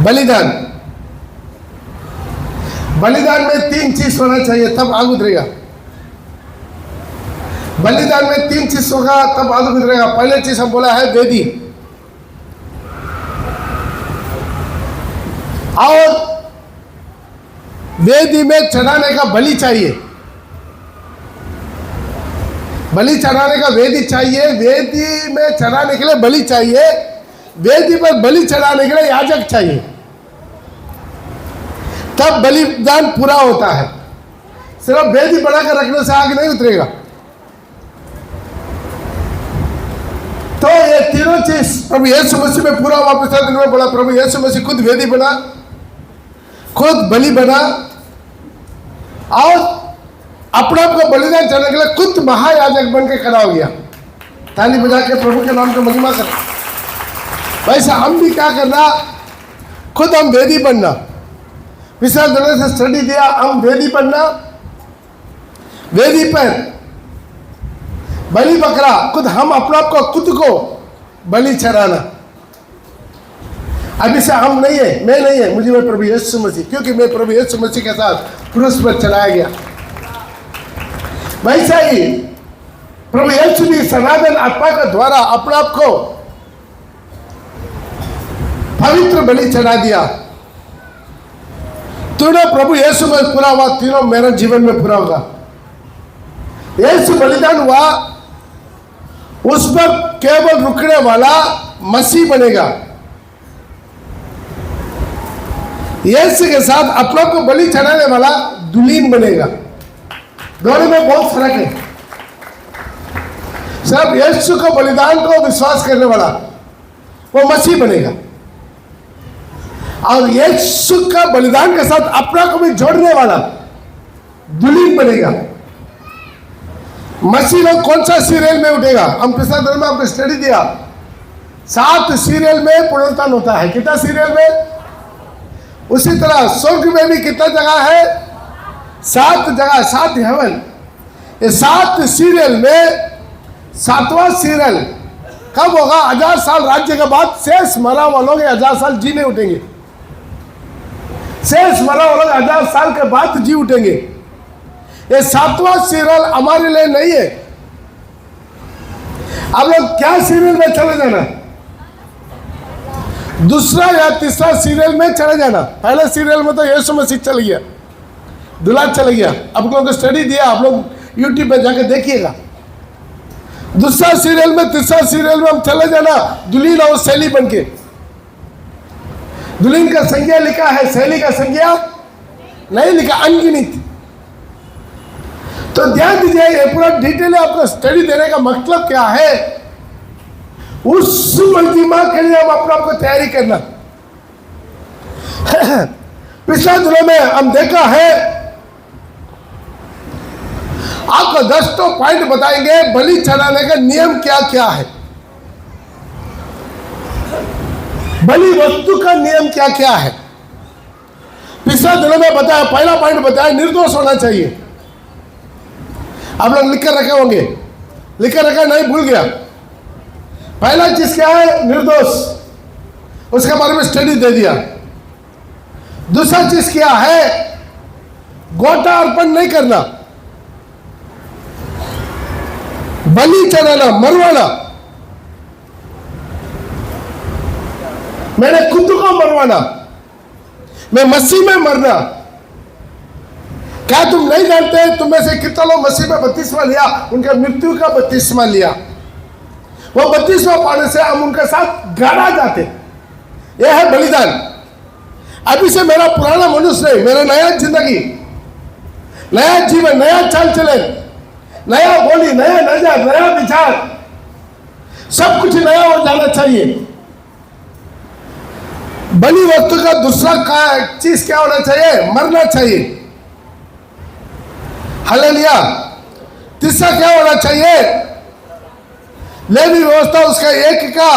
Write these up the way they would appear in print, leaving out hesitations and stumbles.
बलिदान, बलिदान में 3 चीज होना चाहिए तब आग उतरेगा। बलिदान में 3 चीज होगा तब आग उतरेगा। पहले चीज हम बोला है वेदी, और वेदी में चढ़ाने का बलि चाहिए। बलि चढ़ाने का वेदी चाहिए, वेदी में चढ़ाने के लिए बलि चाहिए, वेदी पर बलि चढ़ाने के लिए याजक चाहिए, तब बलिदान पूरा होता है। सिर्फ वेदी बढ़ाकर रखने से आग नहीं उतरेगा। तो ये तीनों चीज प्रभु यीशु मसीह में पूरा हुआ। पिछले दिन में बोला प्रभु यीशु मसीह खुद वेदी बना, खुद बलि बना, और अपने आप को बलिदान चढ़ाने के लिए खुद महायाजक बन के खड़ा हो गया। ताली बजा के प्रभु के नाम को महिमा कर। वैसा हम भी क्या करना, खुद हम वेदी बनना। पिछले दिन से स्टडी दिया, हम वेदी बनना, वेदी पर बलि बकरा, खुद हम अपने आप को खुद को बलि चढ़ाना। अभी से हम नहीं है, मैं नहीं है, मुझे मैं प्रभु यीशु मसीह, क्योंकि मैं प्रभु यीशु मसीह के साथ क्रूस पर चलाया गया। वैसा ही प्रभु यीशु भी सनातन आत्मा के द्वारा अपने आप को पवित्र बलि चढ़ा दिया। तीनों प्रभु यीशु में पूरा हुआ, तीनों मेरे जीवन में पूरा होगा। यीशु बलिदान हुआ, उस पर केवल रुकने वाला मसीह बनेगा। यीशु के साथ अपनों को बलि चढ़ाने वाला दुल्हीन बनेगा। दोनों में बहुत फर्क है। सिर्फ यीशु को बलिदान को विश्वास करने वाला वो मसीह बनेगा, और यीशु का बलिदान के साथ अपना को भी जोड़ने वाला दुल्हीन बनेगा। मसीह लोग कौन सा सीरियल में उठेगा? हम पिछले दिन में आपको स्टडी दिया, 7 सीरियल में पुनरुत्थान होता है। कितना सीरियल में? उसी तरह स्वर्ग में भी कितना जगह है? 7 जगह, 7 हेवन। ये 7 सीरियल में 7वां सीरियल कब होगा? 1000 साल राज्य के बाद शेष मरा हुआ लोग 1000 साल जी नहीं उठेंगे। शेष मरा हुआ लोग 1000 साल के बाद जी उठेंगे। ये 7वां सीरियल हमारे लिए नहीं है। आप लोग क्या सीरियल में चले जाना? दूसरा या तीसरा सीरियल में चले जाना। पहले सीरियल में तो यीशु मसीह चल गया, दुल्हा चल गया। आप लोगों को स्टडी दिया, आप लोग यूट्यूब पे जाकर देखिएगा। दूसरा सीरियल में, तीसरा सीरियल में हम चले जाना दुल्हीन और शैली बन के। दुल्हीन का संज्ञा लिखा है, शैली का संज्ञा नहीं लिखा, अनगिनत। तो ध्यान दीजिए, ये पूरा डिटेल आपको स्टडी देने का मतलब क्या है? उस महिमा के लिए हम अपने आप को तैयारी करना। पिछले दिनों में हम देखा है, आपको 10 पॉइंट बताएंगे बलि चढ़ाने का नियम क्या क्या है, बलि वस्तु का नियम क्या क्या है। पिछले दिनों में बताया, पहला पॉइंट बताया निर्दोष होना चाहिए। आप लोग लिख कर रखे होंगे, लिख कर रखा नहीं, भूल गया। पहला चीज क्या है? निर्दोष। उसके बारे में स्टडी दे दिया। दूसरा चीज क्या है? गोटा अर्पण नहीं करना, बलि चढ़ाना, मरवाना। मैंने खुद को मरवाना, मैं मसीह में मरना। क्या तुम नहीं जानते तुम में से कितना लोग मसीह में बपतिस्मा लिया? उनके मृत्यु का बपतिस्मा लिया। वो बपतिस्मा पाने से हम उनके साथ गाड़ा जाते। यह है बलिदान। अभी से मेरा पुराना मनुष्य नहीं, मेरा नया जिंदगी, नया जीवन, नया चाल चलन, नया बोली, नया नजर, नया विचार, सब कुछ नया हो जाना चाहिए। बलि वस्तु का दूसरा चीज क्या होना चाहिए? मरना चाहिए। हालेलुया। तीसरा क्या होना चाहिए? लेवी व्यवस्था उसका 1 का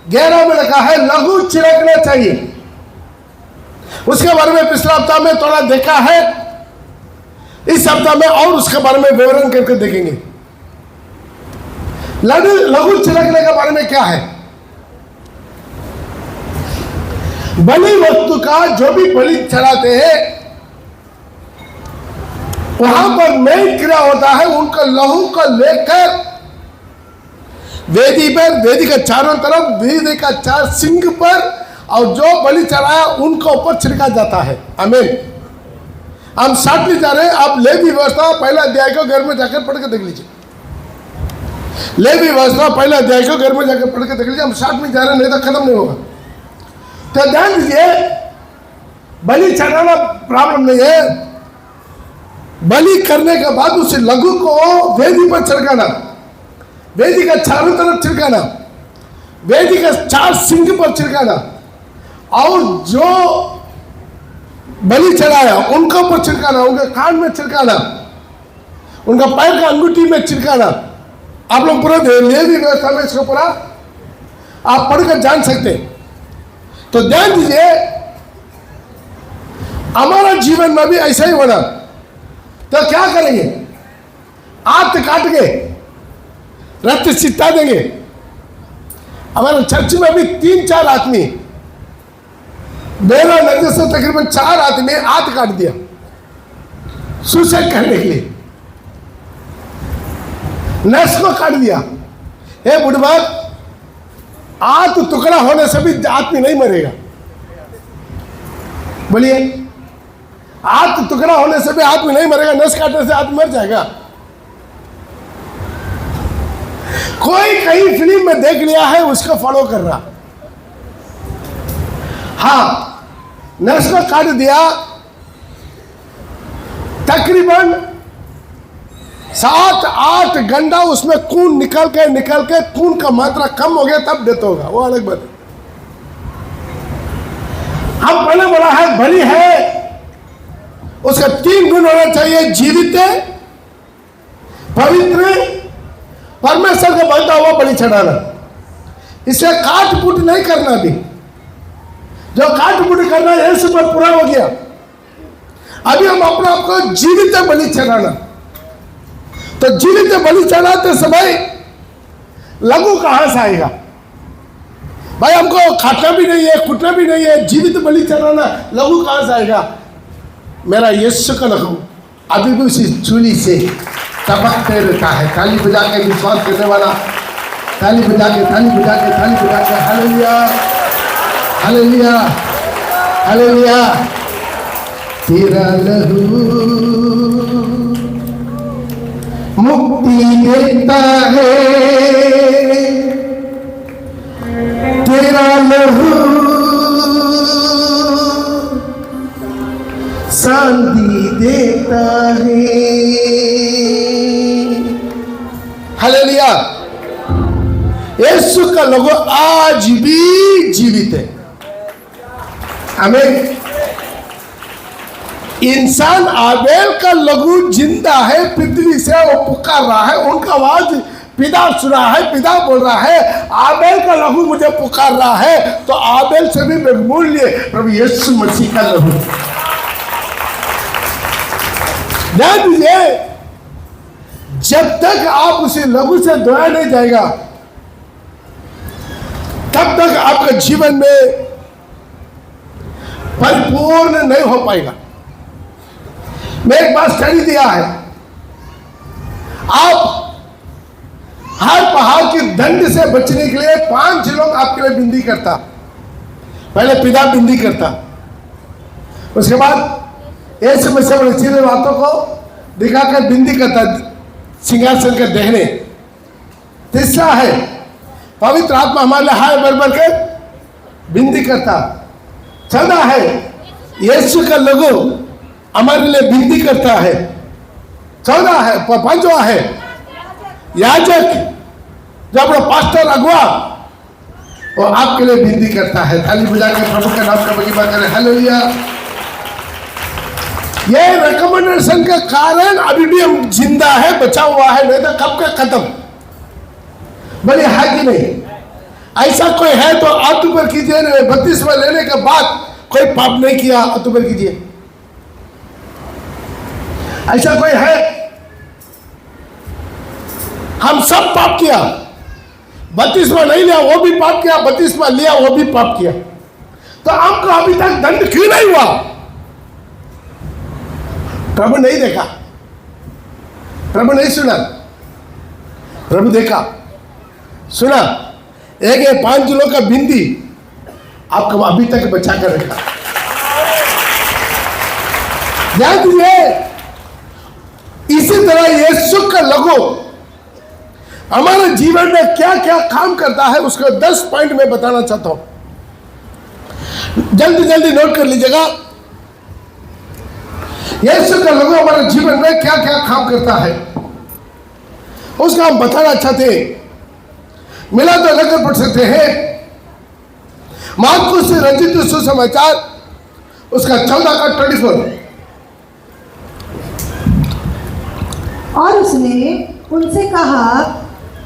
11 में लिखा है, लघु छिड़कना चाहिए। उसके बारे में पिछले हफ्ता में थोड़ा देखा है, इस हफ्ता में और उसके बारे में विवरण करके देखेंगे। लघु छिड़कने के बारे में क्या है? बलि वस्तु का जो भी बलि चढ़ाते हैं वहां पर मेन क्रिया होता है, उनका लहू को लेकर वेदी पर, वेदी का चारों तरफ, वेदी का चार सिंह पर, और जो बलि चढ़ाया उनके ऊपर छिड़का जाता है। आमीन। हम साथ में जा रहे हैं, आप लेवी व्यवस्था पहला अध्याय को घर में जाकर पढ़ के देख लीजिए। लेवी व्यवस्था पहला अध्याय को घर में जाकर पढ़ के देख लीजिए। हम साथ में जा रहे हैं, नहीं तो खत्म नहीं होगा। तो ध्यान दीजिए, बलि चढ़ाना प्रॉब्लम नहीं है। बलि करने के बाद उस लघु को वेदी पर छिड़काना, वेदी का चारों तरफ छिड़काना, वेदी का चार सिंह पर छिड़काना, और जो बलि चढ़ाया उनके ऊपर छिड़काना, उनके कान में छिड़काना, उनका पैर का अंगूठी में छिड़काना। आप लोग पूरा लेवी व्यवस्था में इसको पूरा आप पढ़कर जान सकते हैं। तो ध्यान दीजिए, हमारा जीवन में भी ऐसा ही होना। तो क्या करेंगे? आंत काट के रक्त सिता देंगे। हमारे चर्च में भी 3-4 आदमी, मेरा नजर से तकरीबन 4 आदमी आंत काट दिया सुसाइड करने के लिए, नस को काट दिया। हे बुढ़वा, आंत टुकड़ा होने से भी आदमी नहीं मरेगा। बोलिए, आंत टुकड़ा होने से भी आदमी नहीं मरेगा, नस काटने से आदमी मर जाएगा। कोई कहीं फिल्म में देख लिया है, उसको फॉलो कर रहा। हाँ, नस को काट दिया, तकरीबन 7-8 घंटा उसमें खून निकल के खून का मात्रा कम हो गया, तब डेथ होगा, वो अलग बात है। हम पहले बोला है बलि है, उसका 3 गुण होना चाहिए: जीवित, पवित्र, परमेश्वर को बनता हुआ बलि चढ़ाना। इसे काट पुट नहीं करना भी। जो काट पुट करना है यीशु पर पूरा हो गया। अभी हम अपने आप को जीवित बलि चढ़ाना। तो जीवित बलि चढ़ाते समय लघु कहां से आएगा? भाई हमको काटना भी नहीं है, कुटना भी नहीं है, जीवित बलि चढ़ाना, लघु कहां से आएगा? मेरा यीशु का लघु अभी भी उसी चूली से चमकते रहता है। ताली बजा के विश्वास करने वाला, ताली बजा के हालेलुया, हालेलुया, हालेलुया। तेरा लहू मुक्ति देता है, तेरा लहू शांति देता है। हालेलुया। यीशु का लहू आज भी जीवित है। आमीन। इंसान आबेल का लहू जिंदा है, पृथ्वी से वो पुकार रहा है, उनका आवाज पिता सुना है, पिता बोल रहा है आबेल का लहू मुझे पुकार रहा है। तो आबेल से भी बहुमूल्य प्रभु यीशु मसीह का लहू। ध्यान दीजिए, जब तक आप उसे लहू से धोया नहीं जाएगा, तब तक आपके जीवन में परिपूर्ण नहीं हो पाएगा। मैं एक बात स्टडी दिया है, आप हर पहाड़ की दंड से बचने के लिए 5 लोग आपके लिए बिंदी करता। पहले पिता बिंदी करता, उसके बाद ऐसे में सब सीधे बातों को दिखाकर बिंदी करता सिंहासन के देखने। तीसरा है पवित्र आत्मा हमारे लिए हाय भर के बिंदी करता। चौथा है यीशु का लहू हमारे लिए बिंदी करता है। चौथा है, पांचवा है याजक, जो अपना पास्टर अगुआ वो आपके लिए बिंदी करता है। ताली बजा के प्रभु के नाम का महिमा करें। हालेलुया। ये रिकमेंडेशन के कारण अभी भी हम जिंदा है, बचा हुआ है, नहीं तो कब का खत्म। बड़े है कि नहीं? ऐसा कोई है तो हाथ ऊपर कीजिए। 32वां लेने के बाद कोई पाप नहीं किया, हाथ ऊपर कीजिए। ऐसा कोई है? हम सब पाप किया। 32वां नहीं लिया वो भी पाप किया, 32वां लिया वो भी पाप किया। तो आपको अभी तक दंड क्यों नहीं हुआ? प्रभु नहीं देखा, प्रभु नहीं सुना, प्रभु देखा, सुना। एक 5 किलो का बिंदी आपको अभी तक बचा कर रखा। ध्यान दीजिए, इसी तरह यीशु का लहू हमारे जीवन में क्या क्या काम करता है उसको 10 पॉइंट में बताना चाहता हूं। जल्दी जल्दी नोट कर लीजिएगा। यीशु का लहू हमारे जीवन में क्या क्या काम करता है उसका हम बताना चाहते हैं। मिला तो लेकर पढ़ सकते हैं मार्कुस से रचित सुसमाचार उसका 14 का 24। और उसने उनसे कहा,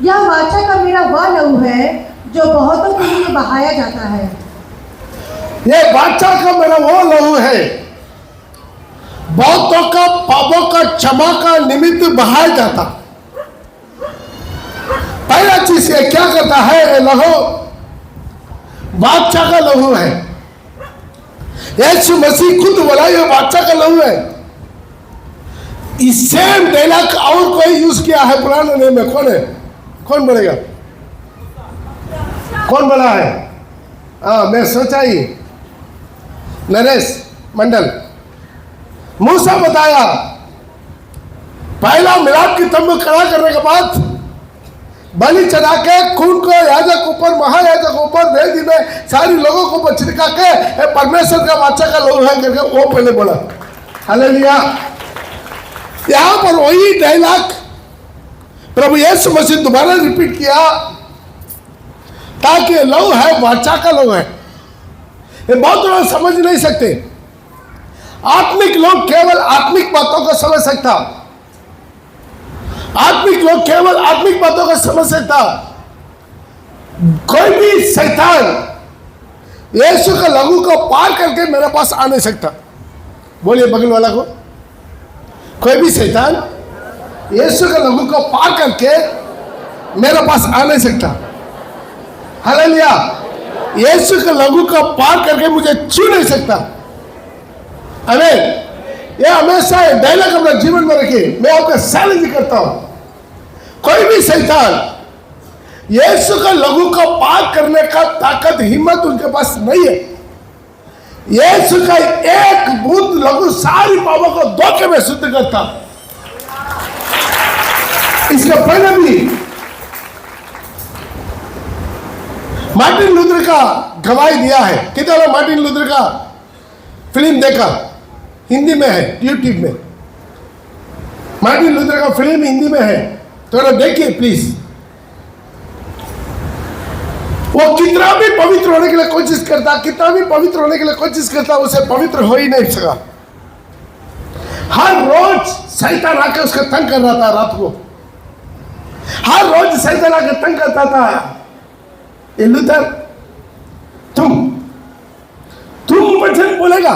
यह वाचा का मेरा वह लहू है जो बहुतों के लिए बहाया जाता है। यह वाचा का मेरा वो लहू है बहुतों का पापों का क्षमा का निमित्त बहाया जाता। पहला चीज ये क्या करता है? ये लहू वाचा का लहू है। यीशु मसीह खुद बोला ये वाचा का लहू है। इस सेम डायलॉग और कोई यूज किया है पुराने नियम में? कौन है? कौन बोलेगा? कौन बोला है? मैं सोचा ही नरेश मंडल। मूसा बताया पहला मिलाप की तंबू खड़ा करने के बाद बलि चढ़ा के खून को याजक ऊपर महायाजक ऊपर वेदी में सारी लोगों को ऊपर छिड़का के परमेश्वर का वाचा का लहू है करके वो पहले बोला। हालेलुया। यहां पर वही डायलॉग प्रभु यीशु मसीह दोबारा रिपीट किया ताकि लहू है वाचा का लहू है। ये बहुत लोग समझ नहीं सकते। आत्मिक लोग केवल आत्मिक बातों को समझ सकता। आत्मिक लोग केवल आत्मिक बातों को समझ सकता। कोई भी शैतान यीशु का लहू को पार करके मेरे पास आ नहीं सकता। बोलिए बगल वाला को, कोई भी शैतान यीशु का लहू को पार करके मेरे पास आ नहीं सकता। हालेलुया। यीशु का लहू को पार करके मुझे छू नहीं सकता। आमीन। ये हमेशा डायलॉग अपने जीवन में रखिए। मैं आपका चैलेंज करता हूं, कोई भी शैतान यीशु का लहू को पार करने का ताकत हिम्मत उनके पास नहीं है। यीशु का एक बूंद लहू सारी पापों को धोखे में शुद्ध करता। इसके पहले भी मार्टिन लूथर का गवाही दिया है। कितना लोग मार्टिन लूथर का फिल्म देखा? हिंदी में है यूट्यूब में। मार्टिन लूथर का फिल्म हिंदी में है, थोड़ा देखिए प्लीज। वो कितना भी पवित्र होने के लिए कोशिश करता, कितना भी पवित्र होने के लिए कोशिश करता, उसे पवित्र हो ही नहीं सका। हर रोज शैतान आके उसको तंग कर रहा था। रात को हर रोज शैतान आके तंग करता था। ये लूथर, तुम वचन बोलेगा,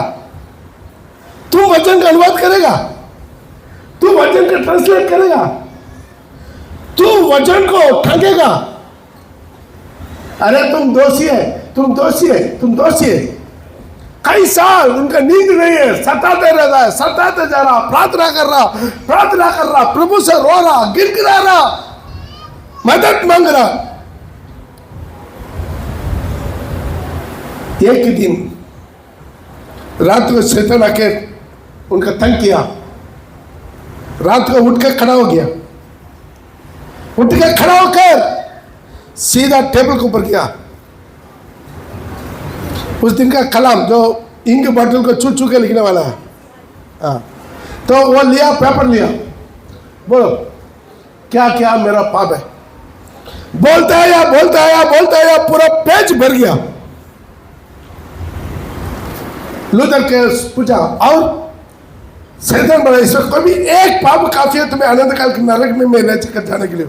तुम वचन का अनुवाद करेगा, तू वचन का ट्रांसलेट करेगा, तू वचन को ठगेगा। अरे तुम दोषी है, तुम दोषी है, तुम दोषी है। कई साल उनका नींद नहीं है, सताते रहता है, सताते जा रहा, प्रार्थना कर रहा, प्रभु से रो रहा, गिड़गिड़ा रहा, मदद मांग रहा। एक दिन रात को शैतान आके उनका तंग किया। रात को उठ के खड़ा हो गया, उठ के खड़ा होकर सीधा टेबल के ऊपर गया। उस दिन का कलाम जो इंक बॉटल को छू के लिखने वाला है, तो वो लिया, पेपर लिया, बोलो क्या क्या मेरा पाप है। बोलता है, पूरा पेज भर गया। लूथर के पूछा, और शैतान बोला, इसमें कोई भी एक पाप काफी है तुम्हें आनंद काल के नरक में मेरे चक्कर जाने के लिए।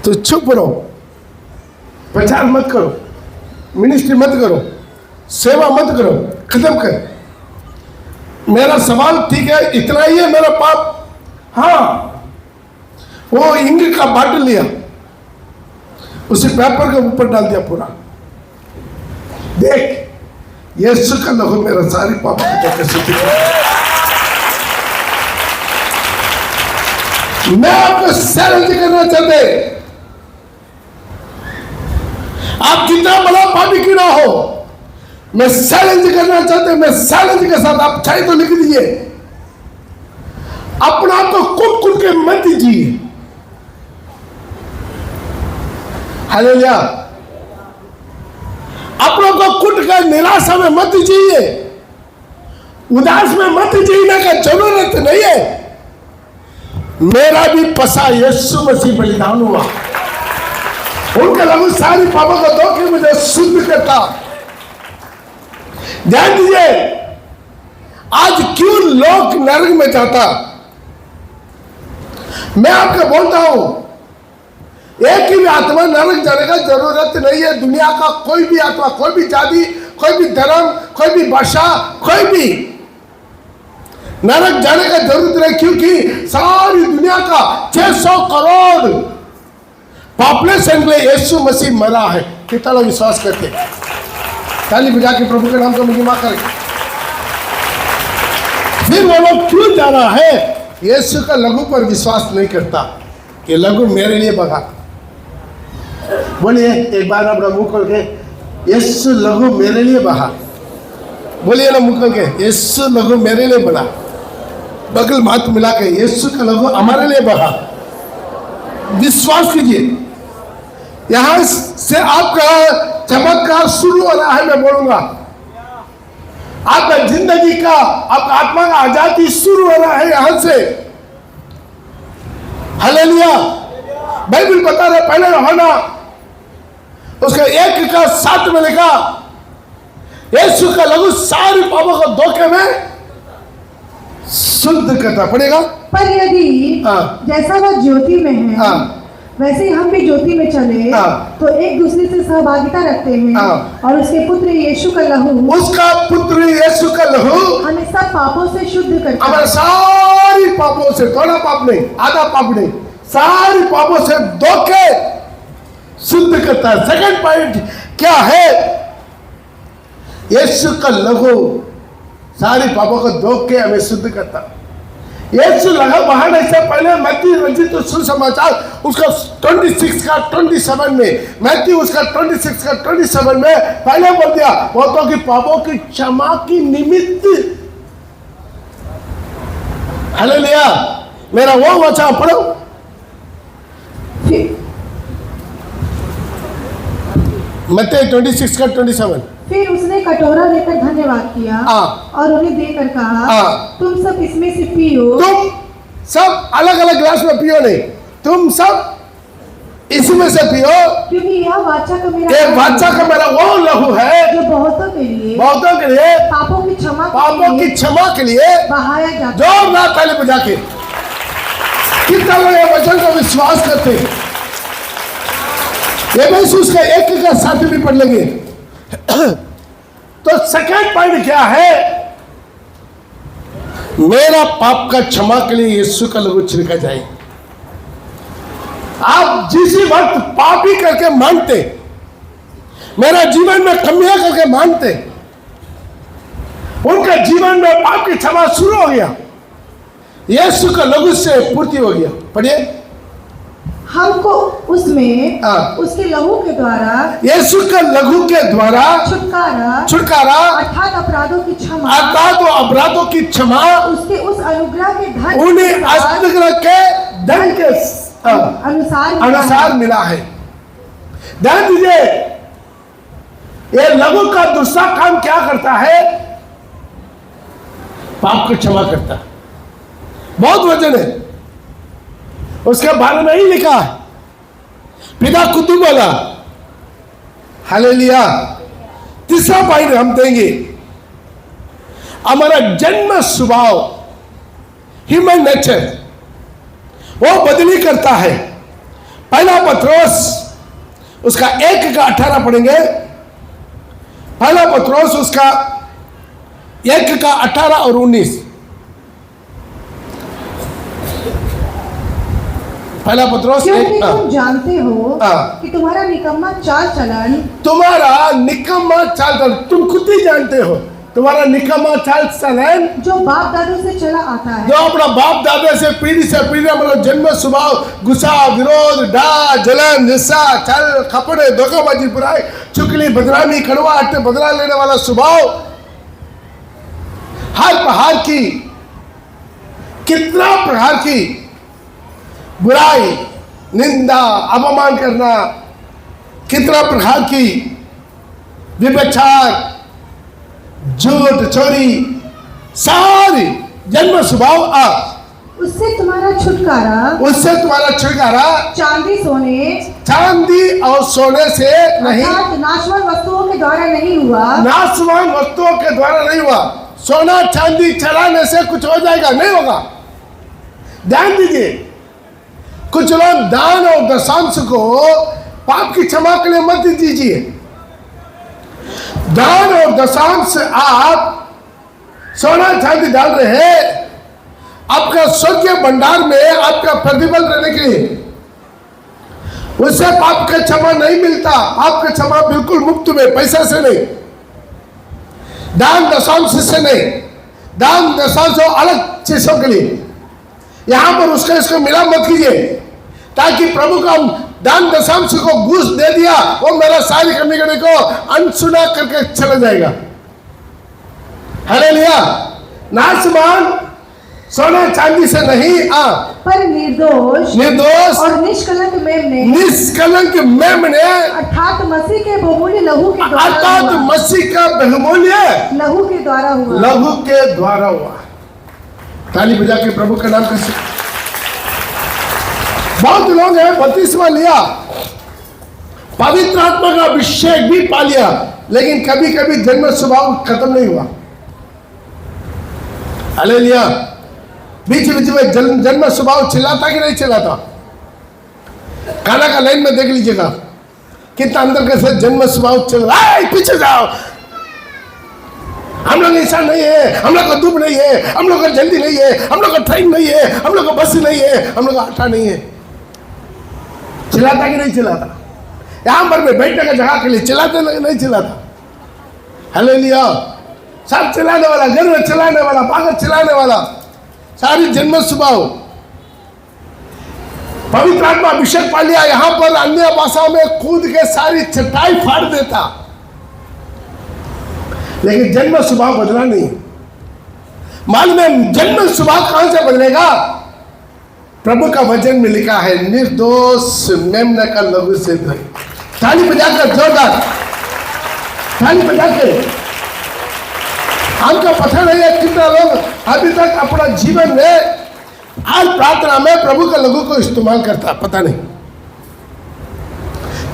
तो चुप रहो, प्रचार मत करो, मिनिस्ट्री मत करो, सेवा मत करो, खत्म कर। मेरा सवाल ठीक है, इतना ही है मेरा पाप? हाँ। वो इंक का बाटल लिया, उसी पेपर के ऊपर डाल दिया पूरा। देख यीशु का लहू मेरा सारी पाप को धोके शुद्ध कर। मैं आपको चैलेंज करना चाहते, आप कितना बड़ा पापी क्यों ना हो, मैं चैलेंज करना चाहते, मैं चैलेंज के साथ आप चाहे तो लिख दीजिए, अपना आप को कुट कुट के मत दीजिए। हालेलुया। अपनों को कुट कर निराशा में मत दीजिए, उदास में मत जीने का जरूरत नहीं है। मेरा भी पसा यीशु मसीह बलिदान हुआ, उनका लहू सारी पापों को धो के मुझे शुद्ध करता। ध्यान दीजिए, आज क्यों लोग नरक में जाता, मैं आपको बोलता हूं, एक ही भी आत्मा नरक जाने का जरूरत नहीं है। दुनिया का कोई भी आत्मा, कोई भी जाति, कोई भी धर्म, कोई भी भाषा, कोई भी नरक जाने का जरूरत नहीं, क्योंकि सारी दुनिया का 600 करोड़ पॉपुलेशन में यीशु मसीह मरा है। कितना लोग विश्वास करते, ताली बजा के प्रभु के नाम को महिमा करें। फिर वो लोग क्यों जा रहा है, यीशु का लहू पर विश्वास नहीं करता। ये लहू मेरे लिए बगा, बोलिए एक बार अपना मुंह खोल के, यीशु लहू मेरे लिए बहा। बोलिए ना मुंह खोल के, यीशु लहू मेरे लिए बना। बगल हाथ मिला के, यीशु का लहू हमारे लिए बहा। विश्वास कीजिए, यहां से आपका चमत्कार शुरू हो रहा है। मैं बोलूंगा आपका जिंदगी का, आपका आत्मा का आजादी शुरू हो रहा है यहां से। हालेलुया। बाइबल बता रहा है, पहले यूहन्ना उसका 1:7 में लिखा, यीशु का लहू सारी पापों को धोखे में शुद्ध करता। पड़ेगा। पर यदि जैसा वह ज्योति में है, वैसे ही हम भी ज्योति में चले, तो एक दूसरे से सहभागिता रखते हैं, और उसके पुत्र यीशु का लहू, उसका पुत्र यीशु का लहू हमें सब पापों से शुद्ध करता है। हमारे सारी पापों से, थोड़ा पाप नहीं, आधा पाप नहीं, सारी पापों से धो के शुद्ध करता है। सेकंड पॉइंट क्या है, यीशु का लहू सारी पापों को धो के हमें शुद्ध करता। यीशु लगा बहाने से पहले मत्ती रचित सुसमाचार उसका 26 का 27 में, मैथ्यू उसका 26 का 27 में पहले बोल दिया, बहुतों की पापों की क्षमा की निमित्त। हालेलुया। मेरा वो वचन पढ़ो, मत्ती 26 का 27। फिर उसने कटोरा लेकर धन्यवाद किया और उन्हें देकर कहा, तुम सब इसमें से पियो। तुम सब अलग अलग ग्लास में पियो नहीं, तुम सब इसमें से पियो, क्योंकि यह वाचा का मेरा, एक वाचा का मेरा वो लहू है जो बहुतों के लिए पापों की क्षमा के लिए बहाया जाता है। जोरदार ताली बजा के कितना लोग ये वचन को विश्वास करते हैं। ये मैं उसका 1:7 भी पढ़ लेंगे। तो सेकंड पॉइंट क्या है, मेरा पाप का क्षमा के लिए यीशु का लहू छिड़का जाए। आप जिस वक्त पापी करके मानते, मेरा जीवन में कमियां करके मानते, उनका जीवन में पाप की क्षमा शुरू हो गया, यीशु का लहू से पूर्ति हो गया। पढ़िए, हमको उसमें उसके लहू के द्वारा, यीशु के लहू के द्वारा छुटकारा अर्थात अपराधों की क्षमा, अपराधों की क्षमा, उसके उस अनुग्रह के धन, उन्हें अनुग्रह के धन के अनुसार मिला है। ध्यान दीजिए, ये लहू का दूसरा काम क्या करता है, पाप को क्षमा करता है। बहुत वचन है, उसके बारे में ही लिखा है, पिता कुतु बोला। हालेलुया। तीसरा पॉइंट हम देंगे, हमारा जन्म स्वभाव, ह्यूमन नेचर, वो बदली करता है। पहला पत्रोस उसका 1:18 पढ़ेंगे। पहला पत्रोस उसका 1:18 और 19। पहला पत्रोस क्योंकि तुम जानते हो कि तुम्हारा निकम्मा चाल चलन, तुम्हारा निकम्मा चाल चलन, तुम खुद ही जानते हो तुम्हारा निकम्मा चाल चलन जो बाप दादों से चला आता है, जो अपना बाप दादा से पीढ़ी मतलब जन्म स्वभाव, गुस्सा, विरोध, डाह, जलन, निस्सा, छल, कपड़े, धोखाबाजी, बुराई, चुगली, बदनामी, कड़वाहट, बदला लेने वाला स्वभाव, हर प्रकार की, कितना प्रकार की बुराई, निंदा, अपमान करना, कितना प्रकार की व्यभिचार, झूठ, चोरी, सारी जन्म स्वभाव उससे तुम्हारा छुटकारा चांदी और सोने से नहीं, नाशवान वस्तुओं के द्वारा नहीं हुआ। सोना चांदी चढ़ाने से कुछ हो जाएगा? नहीं होगा। ध्यान दीजिए, कुछ लोग दान और दशांश को पाप की क्षमा के लिए मत दीजिए। दान और दशांश आप सोना चांदी डाल रहे हैं आपका स्वर्गीय भंडार में आपका प्रतिफल रहने के लिए, उससे पाप का क्षमा नहीं मिलता। पाप का क्षमा बिल्कुल मुफ्त में, पैसा से नहीं, दान दशांश से नहीं। दान दशांश अलग चीजों के लिए, यहां पर उसका इसको मिला मत कीजिए, ताकि प्रभु का दान दशांश को घूस दे दिया, वो मेरा सारी कमी को अनसुना करके चला जाएगा। हालेलुया। नाशवान सोना चांदी से नहीं, पर निर्दोष और निष्कलंक मेमने अर्थात मसीह के बहुमूल्य लहू के द्वारा हुआ। ताली बजा के प्रभु का नाम कैसे। बहुत लोग हैं बपतिस्मा लिया, पवित्र आत्मा का अभिषेक भी पा लिया, लेकिन कभी कभी जन्म स्वभाव खत्म नहीं हुआ। हालेलुया। बीच बीच में जन्म स्वभाव चिल्लाता कि नहीं चिल्लाता? खाना का लाइन में देख लीजिएगा कितना अंदर के साथ जन्म स्वभाव चल रहा है। पीछे जाओ, हम लोग इंसान नहीं है, हम लोग को धूप नहीं है, हम लोग को जल्दी नहीं है, हम लोग को ट्रेन नहीं है, हम लोग को बस नहीं है, हम लोग को आटा नहीं है। चिल्लाता कि नहीं चिल्लाता? यहां पर मैं बैठने का जगह के लिए चिल्लाते नहीं चिल्लाता? हालेलुया। सब चिल्लाने वाला, घर में चिल्लाने वाला, बाहर चिल्लाने वाला, सारी जन्म स्वभाव पवित्र आत्मा अभिषेक पा लिया। यहां पर अन्य भाषाओं में कूद के सारी चटाई फाड़ देता, लेकिन जन्म स्वभाव बदला नहीं। मालूम है जन्म स्वभाव कहां से बदलेगा? प्रभु का वचन में लिखा है, निर्दोष मेमने का लहू से धोए। ताली बजाकर जोरदार ताली बजा के। हमको पता नहीं है कितना लोग अभी तक अपना जीवन में आज प्रार्थना में प्रभु का लहू को इस्तेमाल करता, पता नहीं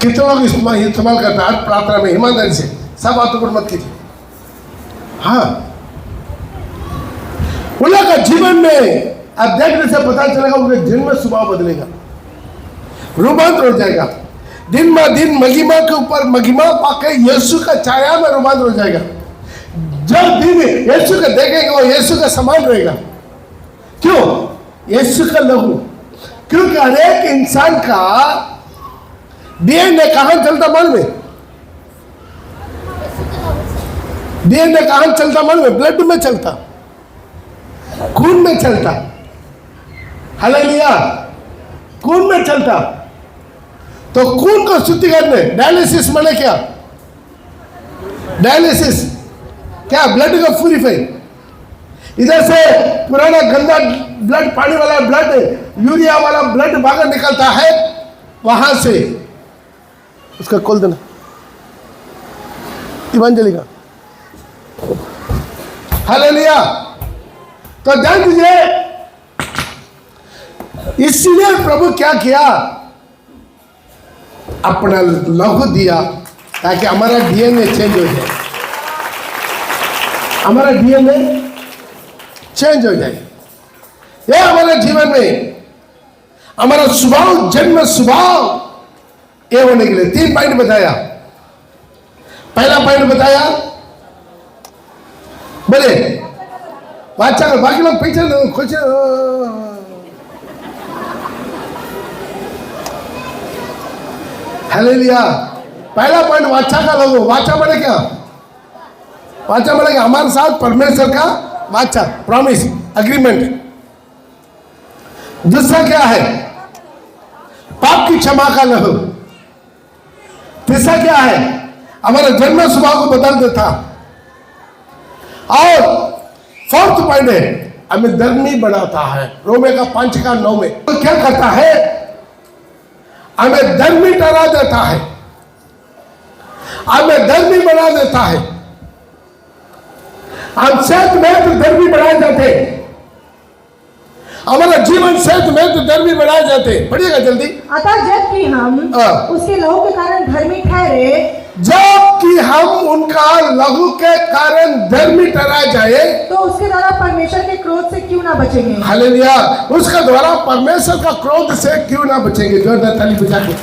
कितने लोग इस्तेमाल करता आज प्रार्थना में। ईमानदारी से सब बातों पर मत कीजिए। हाँ, उन लोग का जीवन में अब देखने से पता चलेगा उनके जन्म स्वभाव बदलेगा, रूपांतर हो जाएगा। दिन ब दिन महिमा के ऊपर महिमा पाके यीशु का छाया में रूपांतर हो जाएगा। जब दिन यीशु को देखेंगे वो यीशु का समान रहेगा। क्यों? यीशु का लहू। क्योंकि हरेक इंसान का डीएनए कहां चलता? मन में। डीएनए कहां चलता? मन में, ब्लड में चलता, खून में चलता। हालेलुया। खून में चलता। तो खून को शुद्धि करने डायलिसिस माने क्या? डायलिसिस क्या? ब्लड को प्यूरिफाई। इधर से पुराना गंदा ब्लड, पानी वाला ब्लड, यूरिया वाला ब्लड बाहर निकलता है, वहां से उसका खोल देना इवांजलि का। हालेलुया। तो ध्यान दीजिए, इसलिए प्रभु क्या किया? अपना लहू दिया ताकि हमारा डीएनए चेंज हो जाए, हमारा डीएनए चेंज हो जाए। ये हमारे जीवन में हमारा स्वभाव, जन्म स्वभाव ये होने के लिए 3 पॉइंट बताया। पहला पॉइंट बताया, बोले बादशाह, बाकी लोग पीछे कुछ हालेलुया। पहला पॉइंट वाचा का लघु। वाचा बने क्या? वाचा बने क्या? हमारे साथ परमेश्वर का वाचा, प्रॉमिस, एग्रीमेंट। दूसरा क्या है? पाप की क्षमा का लहू। तीसरा क्या है? हमारे जन्म स्वभाव को बदल देता। और फोर्थ पॉइंट है, हमें धर्मी बनाता है। रोमे का 5:9 में तो क्या करता है? हमें धर्मी ठहरा देता है, हमें धर्मी बना देता है। हम सेहत में तो धर्मी बनाए जाते, हमारा जीवन सेहत में तो धर्मी बनाए जाते। पढ़िएगा जल्दी। अतः जबकि हम उसके लहू के कारण धर्मी ठहरे, जबकि हम उनका लहू के कारण धर्मी ठहराए जाए, तो उसके द्वारा परमेश्वर के क्रोध से क्यों ना बचेंगे? हालेलुया। उसका द्वारा परमेश्वर का क्रोध से क्यों ना बचेंगे? जोरदार ताली बजा के।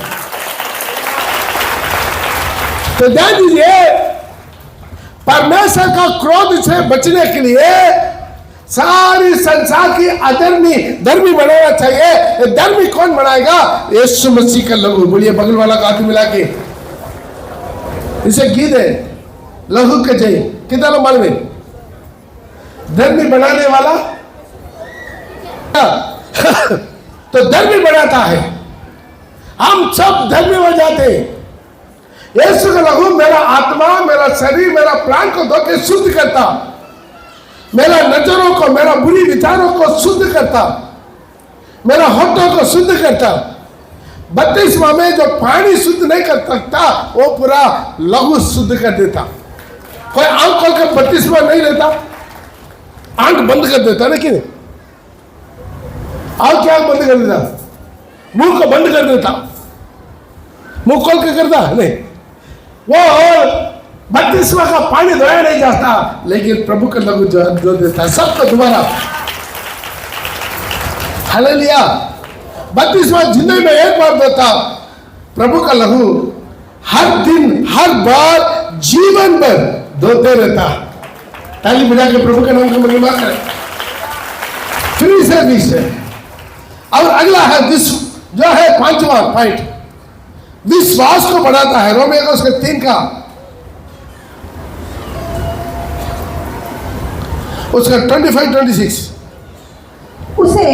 तो ध्यान दीजिए, परमेश्वर का क्रोध से बचने के लिए सारी संसार की अधर्मी धर्मी बनाना चाहिए। ये धर्मी कौन बनाएगा? यीशु मसीह का लहू। बोलिए बगल वाला का हाथ मिला के, इसे गीत है लहू के जय। कितना लोग मालूम है? धर्मी बनाने वाला तो धर्मी बनाता है। हम सब धर्मी हो जाते हैं। यीशु का लहू मेरा आत्मा, मेरा शरीर, मेरा प्राण को धो के शुद्ध करता, मेरा नजरों को, मेरा बुरी विचारों को शुद्ध करता, मेरा होठों को शुद्ध करता। बपतिस्मा में जो पानी शुद्ध नहीं कर सकता, वो पूरा लहू शुद्ध कर देता। कोई आंख खोल कर बपतिस्मा नहीं लेता, आंख बंद कर देता, लेकिन आंख क्या बंद कर देता? मुंह को बंद कर देता, मुंह खोल के करता नहीं। वो बपतिस्मा का पानी धोया नहीं जाता, लेकिन प्रभु का लहू जो देता सबको दोबारा। हालेलुया। बपतिस्मा जिंदगी में एक बार देता, प्रभु का लहू हर दिन, हर बार, जीवन भर धोते रहता। ताली बजा के प्रभु के नाम की महिमा करें। फ्री सर्विस है। और अगला है जो है 5वां पॉइंट, विश्वास को बढ़ाता है। रोमे का उसके 3 का उसका 25-26 उसे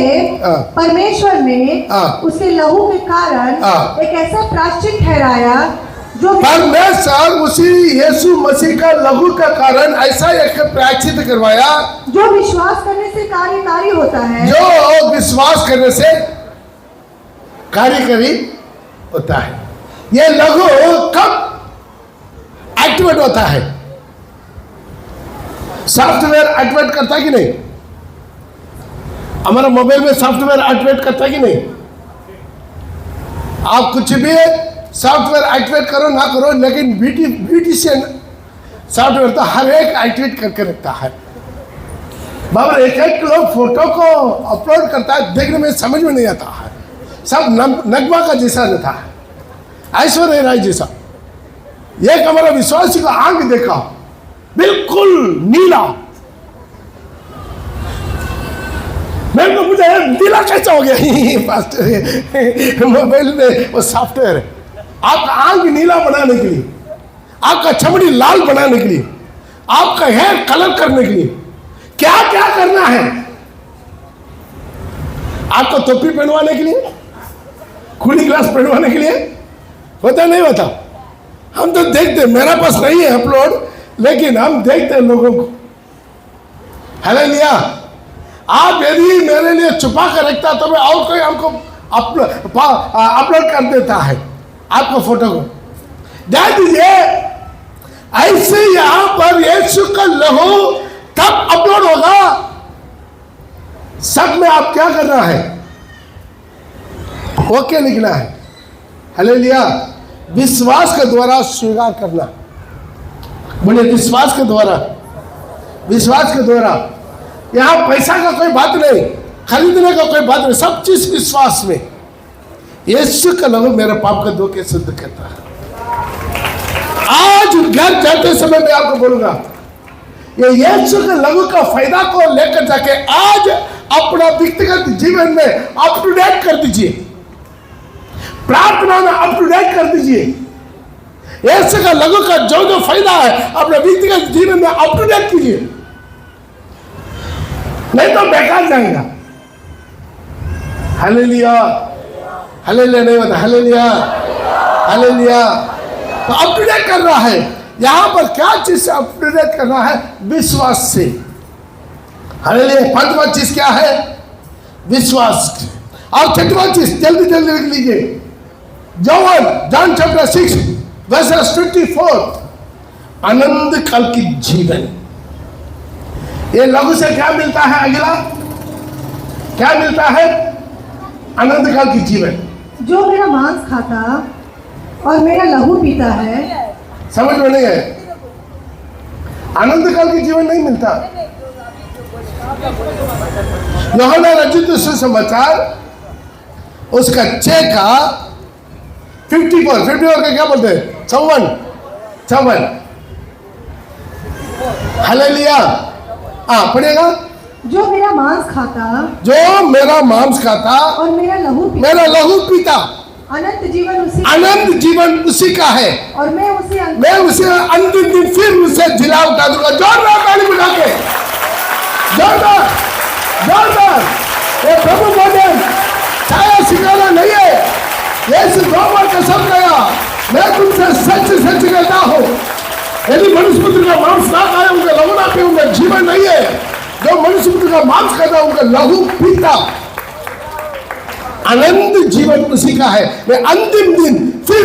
परमेश्वर ने उसके लहू के कारण एक ऐसा प्रायश्चित ठहराया जो परमेश्वर उसी यीशु मसीह का लहू का कारण ऐसा एक प्रायश्चित करवाया जो विश्वास करने से कार्यकारी होता है। जो विश्वास करने से कार्यकारी होता है। ये लहू कब एक्टिवेट होता है? सॉफ्टवेयर एक्टिवेट करता है कि नहीं? हमारा मोबाइल में सॉफ्टवेयर एक्टिवेट करता है कि नहीं? आप कुछ भी सॉफ्टवेयर एक्टिवेट करो ना करो, लेकिन ब्यूटिशियन सॉफ्टवेयर तो हर एक एक्टिवेट करके रखता है। बाबा एक लोग फोटो को अपलोड करता है, देखने में समझ में नहीं आता है। सब नगमा का जैसा रहता है, ऐश्वर्या राय जैसा। एक हमारा विश्वासी का आंख देखा, बिल्कुल नीला। मैं तो मुझे नीला कैसा हो गया? मोबाइल में वो सॉफ्टवेयर है आपका आंख नीला बनाने के लिए, आपका चमड़ी लाल बनाने के लिए, आपका हेयर कलर करने के लिए। क्या क्या करना है? आपको टोपी पहनवाने के लिए, खुली ग्लास पहनवाने के लिए, होता नहीं होता? हम तो देखते, मेरा पास नहीं है अपलोड, लेकिन हम देखते हैं लोगों को। हालेलुया। आप यदि मेरे लिए छुपा कर रखता तो मैं और कोई हमको अपलोड कर देता है आपको फोटो को। ध्यान दीजिए, ऐसे यहां पर यीशु का लहू तब अपलोड होगा सब में आप क्या करना है? ओके लिखना है। हालेलुया। विश्वास के द्वारा स्वीकार करना। बोले विश्वास के द्वारा, विश्वास के द्वारा। यहां पैसा का कोई बात नहीं, खरीदने का कोई बात नहीं, सब चीज विश्वास में। यीशु का लहू मेरे पाप को धो के शुद्ध करता है। आज घर जाते समय मैं आपको बोलूंगा, ये यीशु के लहू का फायदा को लेकर जाके आज अपना व्यक्तिगत जीवन में अप टू डेट कर दीजिए। प्रार्थना में अप टू डेट कर दीजिए। यीशु का लघु का जो जो फायदा है अपने व्यक्तिगत जीवन में अप टू डेट कीजिए, नहीं तो बेकार जाएगा। हालेलुया, हालेलुया नहीं होता, हालेलुया, हालेलुया। तो अप टू डेट कर रहा है। यहां पर क्या चीज से अप टू डेट करना है? विश्वास से। हालेलुया। पांचवा चीज क्या है? विश्वास। और छठवां चीज जल्दी जल्दी लिख लीजिए, जॉन चैप्टर 6 वर्स 24, आनंद काल की जीवन। ये लघु से क्या मिलता है? अगला क्या मिलता है? आनंद काल की जीवन। जो मेरा मांस खाता और मेरा लहू पीता है। समझ में नहीं है? आनंद काल की जीवन नहीं मिलता। यूहन्ना रचित सुसमाचार उसका 6 का 54 का क्या बोलते हैं? 54। हालेलुया। पढ़ेगा। जो मेरा मांस खाता, जो मेरा मांस खाता और मेरा लहू पीता, अनंत जीवन उसी का है, और मैं उसे अंतिम दिन फिर उसे जिला उठा दूंगा। जोरदार ताली बजा के, जोरदार जोरदार। ये प्रभु भोजन छाया सिखाना नहीं है। यीशु 2 बार कसम खाया, मैं तुमसे सच सच कहता हूँ, यदि मनुष्य पुत्र का मांस ना खाए उनका लहू ना पिए उनका जीवन नहीं है। जो मनुष्य पुत्र का मांस खाता उनका लहू पीता, आनंद जीवन उसी का है। मैं अंतिम दिन फिर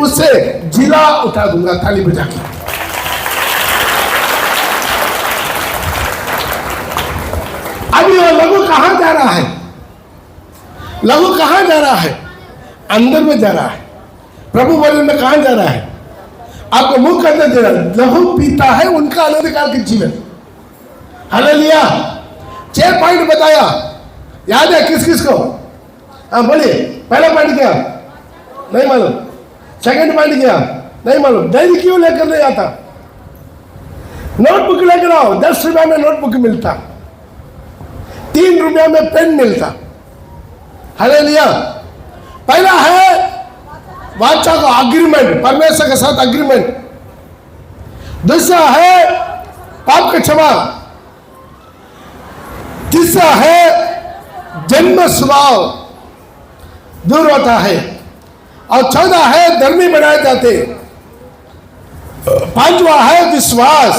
उससे जिला उठा दूंगा। ताली बजा के। अभी वो लघु कहां जा रहा है? लघु कहां जा रहा है? अंदर में जा रहा है। प्रभु वचन में कहां जा रहा है? आपको मुंह करने दे रहा है। लहू पीता है उनका आनंद काल की जीवन। हालेलुया। 6 पॉइंट बताया, याद है किस किस को? हाँ बोलिए। पहला पॉइंट क्या? नहीं मालूम। सेकंड पॉइंट क्या? नहीं मालूम। डायरी क्यों लेकर नहीं आता? नोटबुक लेकर आओ। 10 रुपया में नोटबुक मिलता, 3 रुपया में पेन मिलता। हालेलुया। पहला है वाचा का अग्रीमेंट, परमेश्वर के साथ अग्रीमेंट। दूसरा है पाप का क्षमा। तीसरा है जन्म स्वभाव दूर होता है। और 14 है धर्मी बनाए जाते। 5वां है विश्वास।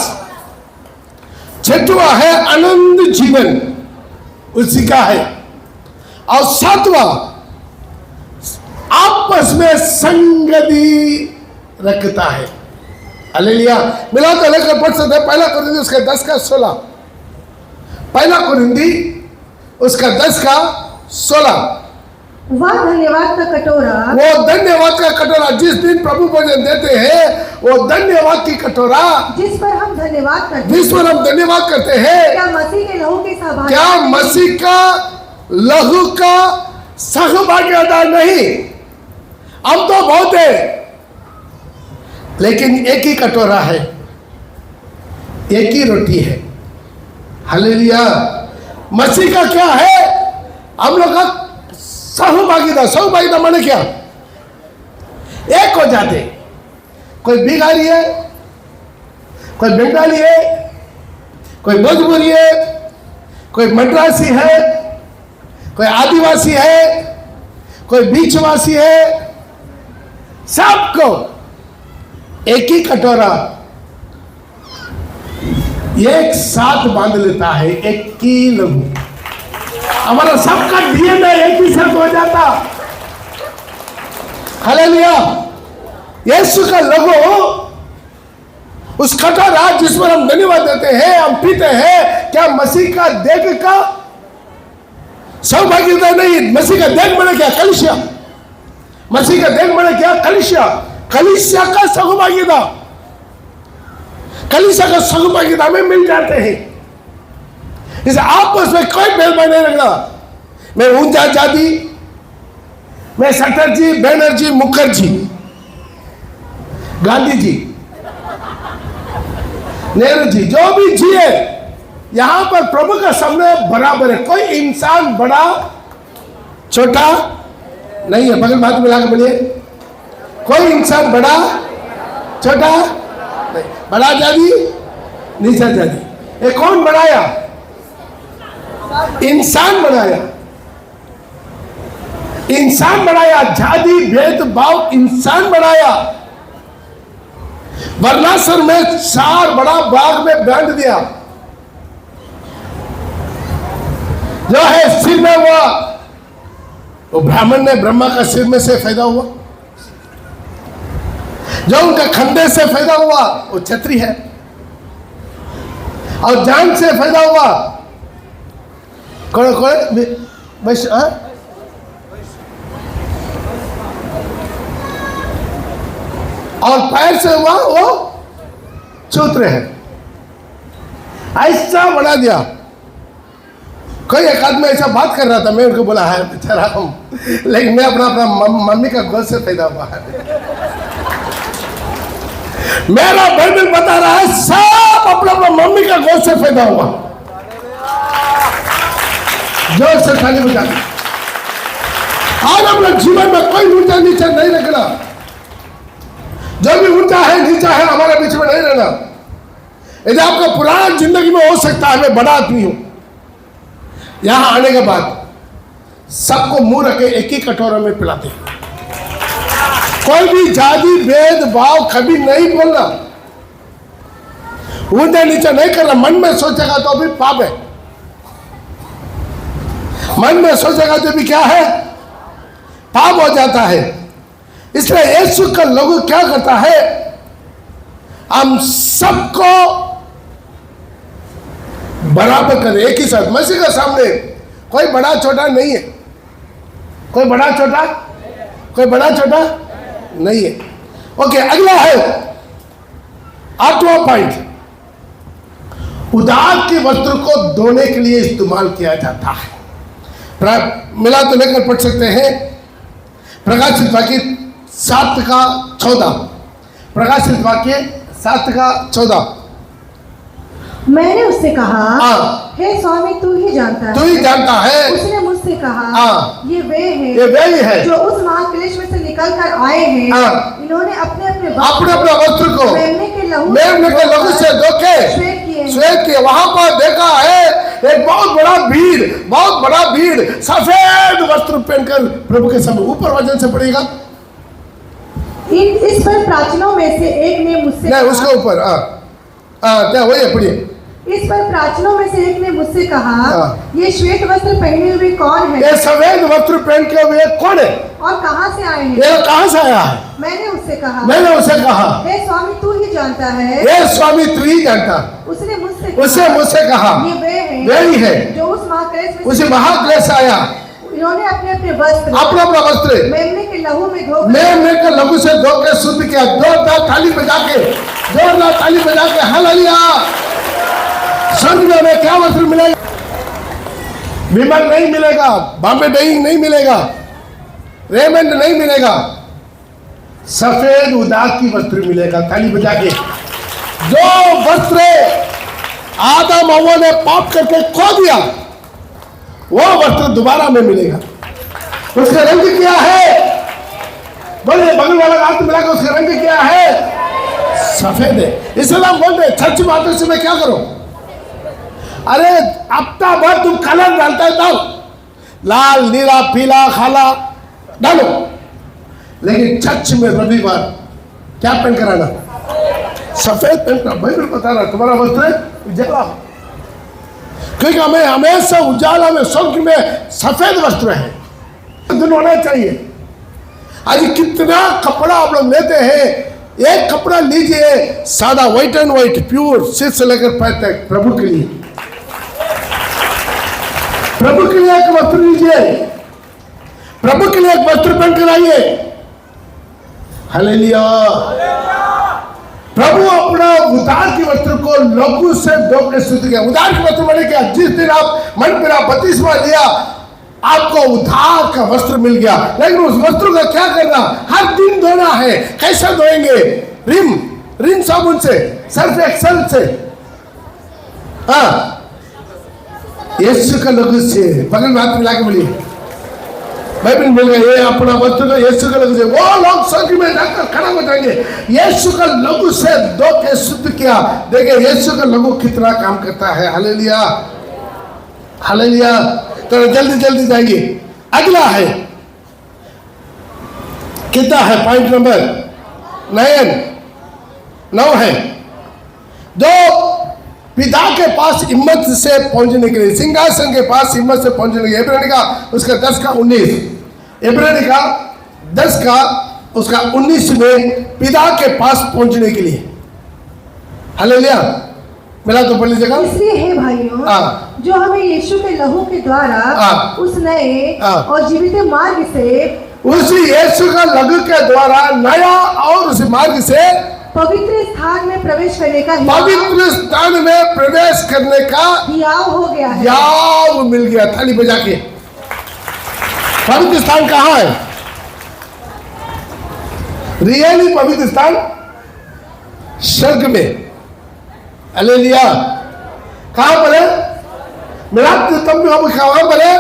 6वां है आनंद जीवन उसी का है। और 7वां आपस में संगति रखता है। हालेलुया। मिला तो लेकर पढ़ सकते हैं। पहला कुरिन्थी उसका 10 का 16। पहला कुरिन्थी उसका 10 का 16। वह धन्यवाद का कटोरा, वो धन्यवाद का कटोरा जिस दिन प्रभु भोजन देते हैं, वो धन्यवाद की कटोरा जिस पर हम धन्यवाद करते हैं। क्या मसीह के लहू के सहभागी? क्या मसीह का लहू का सहभागिता नहीं? हम तो बहुत है, लेकिन एक ही कटोरा है, एक ही रोटी है। हालेलुया। मसीह का क्या है? हम लोग का सहभागिता माने क्या? एक हो जाते। कोई बिहारी है, कोई बंगाली है, कोई भोजपुरी है, कोई मद्रासी है, कोई आदिवासी है, कोई बीचवासी है, सबको एक ही कटोरा एक साथ बांध लेता है। एक ही लहू। हमारा सबका डीएनए एक ही साथ हो जाता। हालेलुया। यीशु का लहू उस कटोरा जिस पर हम धन्यवाद देते हैं, हम पीते हैं, क्या मसीह का देह का सौभाग्यता नहीं? मसीह का देह बने क्या? कलीसिया। मसीह का देह बने क्या? कलीसिया। कलीसिया का सौभाग्यता, कलीसिया का सौभाग्यता में मिल जाते हैं। जैसे आपस में कोई भेदभाव नहीं रखना। मैं ऊंचा जाति, मैं चटर्जी, बैनर्जी, मुखर्जी, गांधी जी, नेहरू जी, जो भी जिए यहां पर प्रभु का सामने बराबर है। कोई इंसान बड़ा छोटा नहीं है। बगल में हाथ मिला के बोलिए, कोई इंसान बड़ा छोटा नहीं, बड़ा जाति नीचा जाति। ये कौन बनाया? इंसान बनाया, इंसान बनाया, जाति भेदभाव इंसान बनाया। वर्णाश्रम में 4 बड़ा भाग में बांट दिया। जो है सिर में हुआ वो ब्राह्मण ने ब्रह्मा का सिर में से फायदा हुआ, जो उनका खंडे से फायदा हुआ वो क्षत्रिय है, और जान से फायदा हुआ कौन कौन वैश्य, और पैर से हुआ वो शूद्र है। ऐसा बना दिया। कोई एक आदमी ऐसा बात कर रहा था, मैं उनको बोला है बेचारा हम, लेकिन मैं अपना अपना मम्मी का गोद से पैदा हुआ है। मेरा बाइबल बता रहा है सब अपना अपना मम्मी का गोद से पैदा हुआ। जोर से ताली बजा। आज अपने जीवन में कोई ऊंचा नीचा नहीं रखना। जो भी ऊंचा है नीचा है हमारे बीच में नहीं रहना। यदि आपका पुराना जिंदगी में हो सकता है मैं बड़ा आदमी हूं, यहां आने के बाद सबको मुंह रखे एक ही कटोरा में पिलाते, कोई भी जाति भेदभाव कभी नहीं बोलना, ऊंचा नीचा नहीं करना। मन में सोचेगा तो भी पाप है, मन में सोचेगा तो भी क्या है, पाप हो जाता है। इसलिए यीशु का लोगो क्या करता है, हम सबको बराबर करें एक ही साथ। मसीह का सामने कोई बड़ा छोटा नहीं है, कोई बड़ा छोटा, कोई बड़ा छोटा नहीं है। ओके, अगला है 8वां पॉइंट, उधार के वस्त्र को धोने के लिए इस्तेमाल किया जाता है। मिला तो लेकर पढ़ सकते हैं, प्रकाशित वाक्य 7:14, प्रकाशित वाक्य 7:14। मैंने उससे कहा, हे स्वामी तू ही जानता है। तू ही जानता है। उसने मुझसे कहा, ये वे ही है जो उस महाक्लेश में से निकल कर आए हैं। इन्होंने अपने अपने वस्त्र को मेमने के लहू से धो के श्वेत किए। वहां पर देखा है एक बहुत बड़ा भीड़ सफेद वस्त्र पहनकर प्रभु के सामने। ऊपर वचन से पड़ेगा, इस पर प्राचीनों में से एक ने मुझसे नहीं, उसके ऊपर क्या वही है, पढ़िए। इस पर प्राचीनों में से एक ने मुझसे कहा, ये श्वेत वस्त्र पहने हुए कौन है? ये सफेद वस्त्र पहन के हुए कौन है और कहां से आए हैं? ये कहां से आया है? मैंने उससे कहा, हे स्वामी तू ही जानता है। हे स्वामी तू ही जानता। उसने मुझसे कहा, ये वे ही है जो उस महाक्लेश में उसी महाक्लेश आया। इन्होंने अपने अपने वस्त्र मेमने के लहू से धो के शुद्ध किया। जोरदार ताली बजा के हालेलुया। संत में हमें क्या वस्त्र मिलेगा? विमल नहीं मिलेगा, बॉम्बे डाइंग नहीं मिलेगा, रेमंड नहीं मिलेगा, सफेद उदास की वस्त्र मिलेगा। ताली बजा के। जो वस्त्र आदम हव्वा ने पाप करके खो दिया वो वस्त्र दोबारा में मिलेगा। उसका रंग क्या है? बोलिए, बगल वाला हाथ मिला के उसका रंग क्या है? सफेद है। इसलिए हम बोलते हैं सच बातों से मैं क्या करूं? अरे हफ्ता भर तुम कलर डालता है तब लाल नीला पीला काला डालो, लेकिन चर्च में रविवार क्या पहन कर आना? सफेद पहन कर। बाइबल बता रहा तुम्हारा वस्त्र उजाला, क्योंकि हमें हमेशा उजाला में स्वर्ग में सफेद वस्त्र है, दिन होना चाहिए। आज कितना कपड़ा आप लोग लेते हैं, एक कपड़ा लीजिए सादा व्हाइट एंड व्हाइट प्योर सिर से लेकर पैर तक प्रभु के लिए एक वस्त्र लीजिए, प्रभु के लिए एक वस्त्र पहन कर आइए। हालेलुया। प्रभु अपना उधार की वस्त्र को लघु से धो के शुद्ध किया। उधार की वस्त्र मैंने किया, जिस दिन आप मन फिरा बपतिस्मा लिया आपको उधार का वस्त्र मिल गया, लेकिन उस वस्त्र का क्या करना? हर दिन धोना है। कैसे धोएंगे? रिन साबुन से, सर्फ एक्सेल से। यीशु का लघु से बगल में हाथ मिला के बोलिए, बाइबल मिल गया, ये अपना वस्त्र को यीशु के लहू से, वो लोग स्वर्ग में जाकर खड़ा हो जाएंगे। यीशु का लहू से धो के शुद्ध किया। देखिए यीशु का लहू कितना काम करता है। Hallelujah, hallelujah. तो जल्दी जल्दी जाएंगे। अगला है, कितना है? पॉइंट नंबर 9 है। जो पिता के पास हिम्मत से पहुंचने के लिए, सिंहासन के पास हिम्मत से पहुंचने के लिए, इब्रानी का उसका 10 का 19, इब्रानी का 10 का उसका 19 में पिता के पास पहुंचने के लिए। हालेलुया, मिला तो पढ़ लीजिएगा। इसलिए हे भाइयों, जो हमें यीशु के लहू के द्वारा उस नए और जीवित मार्ग से, उसी यीशु का लहू के द्वारा नया और उस मार्ग से पवित्र स्थान में प्रवेश करने का, पवित्र स्थान में प्रवेश करने का हियाव हो गया है, याव मिल गया। थाली बजा के। पवित्र स्थान कहाँ है? रियली पवित्र स्थान स्वर्ग में। हालेलुया। कहाँ पर है? मिलाद की तंबू अभी कहाँ पर है?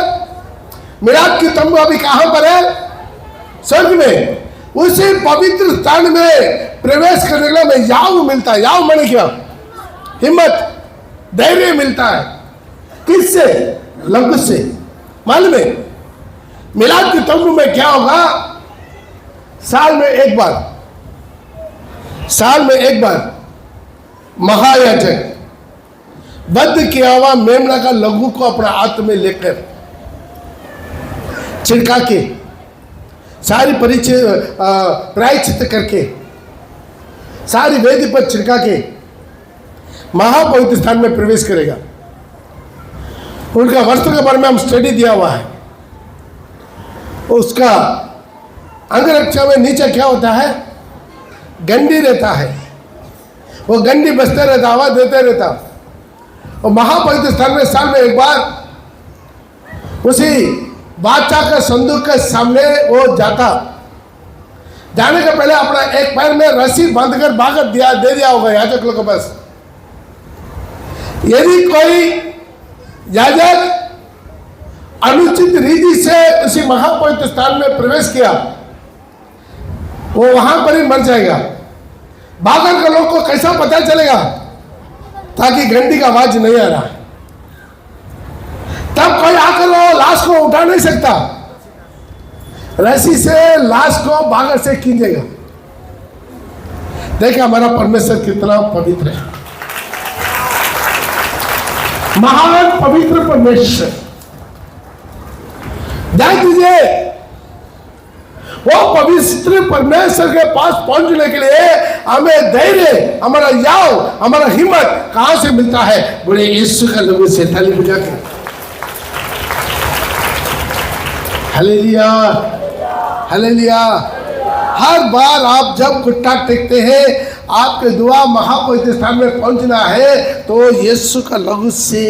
मिलाद की तंबू अभी कहाँ पर है? स्वर्ग में। उसी पवित्र स्थान में प्रवेश करने के लिए हमें याव मिलता है। याव माने क्या? हिम्मत, धैर्य मिलता है। किससे? लहू से। मालूम है मिलाद के तंबू में क्या होगा? साल में एक बार महायाजक बद्ध किया हुआ मेमना का लहू को अपना हाथ में लेकर छिड़का के, सारी प्रायश्चित करके, सारी वेदी पर छिड़का के महापवित्र स्थान में प्रवेश करेगा। उनका वस्त्र के बारे में हम स्टडी दिया हुआ है। उसका अंगरक्षा में नीचे क्या होता है? गंडी रहता है। वो गंडी बजते रहता, आवाज देते रहता। और महापवित्र स्थान में साल में एक बार उसी बादशाह का संदूक के सामने वो जाता। जाने के पहले अपना एक पैर में रस्सी बांधकर भागत दे दिया होगा याजक लोगों के पास। यदि कोई याजक अनुचित रीति से उसी महापवित्र स्थान में प्रवेश किया, वो वहां पर ही मर जाएगा। भागकर के लोग को कैसा पता चलेगा? ताकि घंटी का आवाज नहीं आ रहा है। तब कोई आकर वो लाश को उठा नहीं सकता। रस्सी से लाश को भागर से खींचेगा। देखिए हमारा परमेश्वर कितना पवित्र है। महान पवित्र परमेश्वर। ध्यान दीजिए, वो पवित्र परमेश्वर के पास पहुंचने के लिए हमें धैर्य, हमारा याव, हमारा हिम्मत कहां से मिलता है? बोले यीशु का लहू से। थाली बजा के। Hallelujah, hallelujah. हर बार आप जब घुटना टेकते हैं, आपके दुआ महापवित्र स्थान में पहुंचना है तो यीशु का लहू से।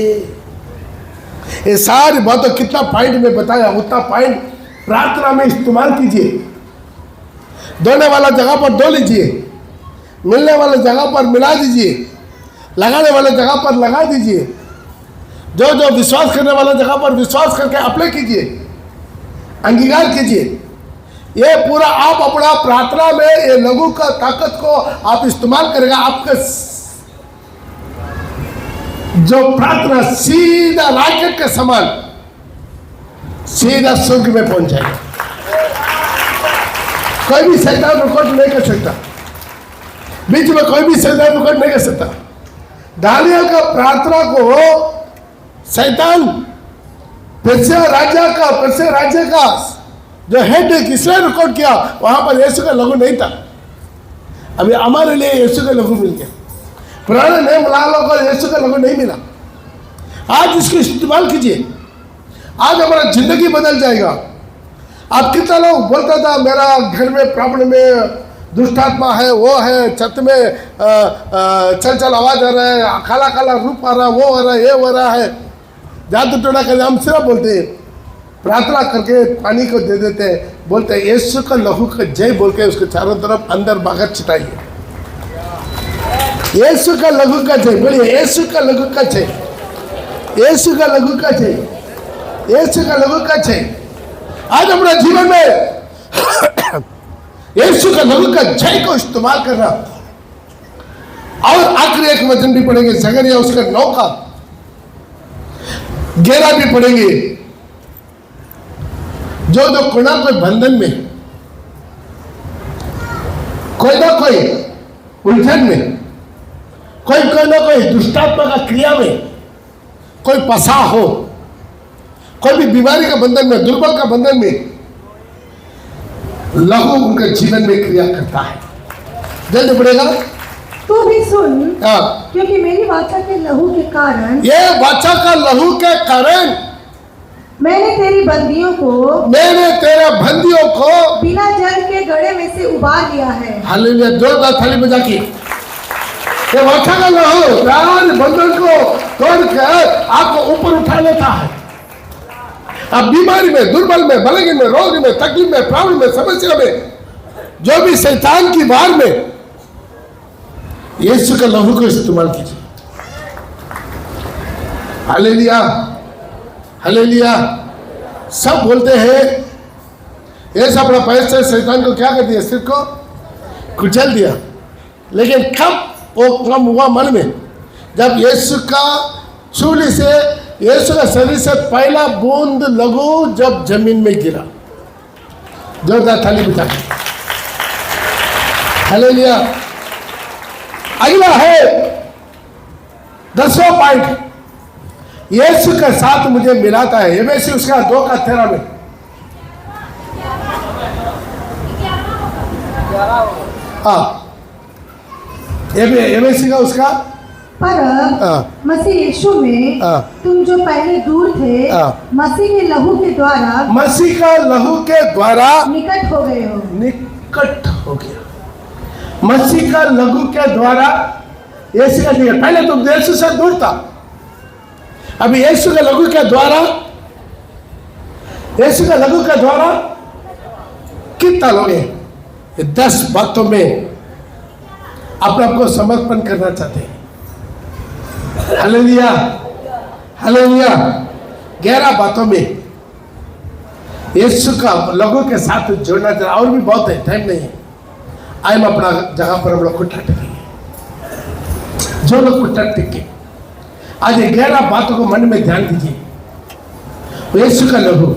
ये सारी बातों कितना पॉइंट में बताया, उतना पॉइंट प्रार्थना में इस्तेमाल कीजिए। धोने वाला जगह पर धो लीजिए, मिलने वाले जगह पर मिला दीजिए, लगाने वाले जगह पर लगा दीजिए, जो जो विश्वास करने वाला जगह पर विश्वास करके अप्लाई कीजिए, अंगीकार कीजिए। ये पूरा आप अपना प्रार्थना में ये लहू का ताकत को आप इस्तेमाल करेगा। आपका जो प्रार्थना सीधा रॉकेट के समान सीधा स्वर्ग में पहुंच जाएगा। कोई भी शैतान रुकावट नहीं कर सकता। बीच में कोई भी शैतान रुकावट नहीं कर सकता। दानियल का प्रार्थना को शैतान पर्शिया राज्य का जो हेड है, किसने रिकॉर्ड किया? वहां पर यीशु का लहू नहीं था। अभी हमारे लिए यीशु का लहू मिल गया। पुराने नियम लालों को यीशु का लहू नहीं मिला। आज इसको इस्तेमाल कीजिए। आज हमारा जिंदगी बदल जाएगा। आप कितना लोग बोलता था मेरा घर में प्रॉब्लम में दुष्टात्मा है, वो है, छत में चल आवाज आ रहा है, काला काला रूप आ रहा है, वो हो रहा है, ये हो रहा है, जादू टोना कर। हम सिर्फ बोलते हैं, प्रार्थना करके पानी को दे देते हैं, बोलते हैं यीशु का लहू का जय बोल के उसके चारों तरफ अंदर बाहर छिटाइए। यीशु का लहू का जय बोलिए। यीशु का लहू का जय, यीशु का लहू का जय, यीशु का लहू का जय। आज अपने जीवन में यीशु का लहू का जय को इस्तेमाल करना। और आखिरी एक वचन भी पढ़ेंगे, जकरिया उसका 9 का 11 भी पढ़ेंगे। जो कोई कोई बंधन में, कोई ना कोई उलझन में, कोई ना कोई दुष्टात्मा का क्रिया में कोई फंसा हो, कोई भी बीमारी का बंधन में, दुर्बल का बंधन में, लहू उनके जीवन में क्रिया करता है। जल्दी पड़ेगा। तू भी सुन, क्योंकि मेरी वाचा के लहू के कारण, ये वाचा का लहू के कारण मैंने तेरे बंदियों को बिना जल के गड़े में से उबार लिया है। हालेलुया, जोरदार थाली बजा के। ये वाचा का लहू सारे बंधन को तोड़कर आपको ऊपर उठा लेता है। अब बीमारी में, दुर्बल में, बलगीन में, रोग में, तकलीफ में, प्रॉब्लम में, समस्या में, जो भी शैतान की वार में, यीशु का लहू को इस्तेमाल कीजिए। Hallelujah, hallelujah. सब बोलते हैं यीशु अपना पैर से शैतान को क्या कर दिया, सिर को कुचल दिया। लेकिन कब वो कम हुआ मन में, जब यीशु का चूली से, यीशु का शरीर से पहला बूंद लहू जब जमीन में गिरा। जोरदार थाली बजा। हालेलुया। अगला है 10वां पॉइंट, यीशु के साथ मुझे मिलाता है। यबेसी उसका 2 का 13 में। यबेसी का उसका पर मसीह यीशु में तुम जो पहले दूर थे, मसीह के लहू के द्वारा, मसीह का लहू के द्वारा निकट हो गए हो। निकट हो गया। मसीह का लहू के द्वारा यीशु का निकट। पहले तुम यीशु से दूर था, अभी यीशु के लहू के द्वारा, यीशु के लहू के द्वारा कितना लोग हैं 10 बातों में अपने आप को समर्पण करना चाहते हैं। Hallelujah, hallelujah. 11 बातों में यीशु का लोगों के साथ जोड़ना चाहिए। और भी बहुत है, टाइम नहीं है। आए हम अपना जगह पर हम लोग खुट्टा टेकेंगे। जो लोग खुट्टा टेके आज 11 बातों को मन में ध्यान दीजिए। यीशु का लहू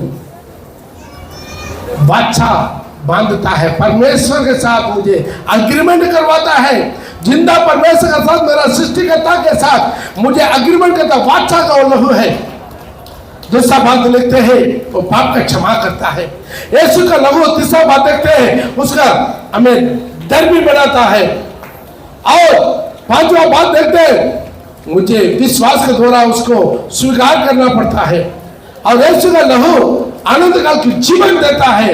वाचा बांधता है, परमेश्वर के साथ मुझे अग्रीमेंट करवाता है। जिंदा परमेश्वर के साथ, मेरा सृष्टिकर्ता के साथ मुझे अग्रीमेंट करता। वाचा का वो लहू है दूसरा बात लिखते हैं, वो पाप का क्षमा करता है। यीशु का लहू तीसरा बात देखते हैं, उसका हमें डर भी बनाता है। और 5वां बात देखते हैं, मुझे विश्वास के द्वारा उसको स्वीकार करना पड़ता है। और यीशु का लहू आनंद काल की जीवन देता है।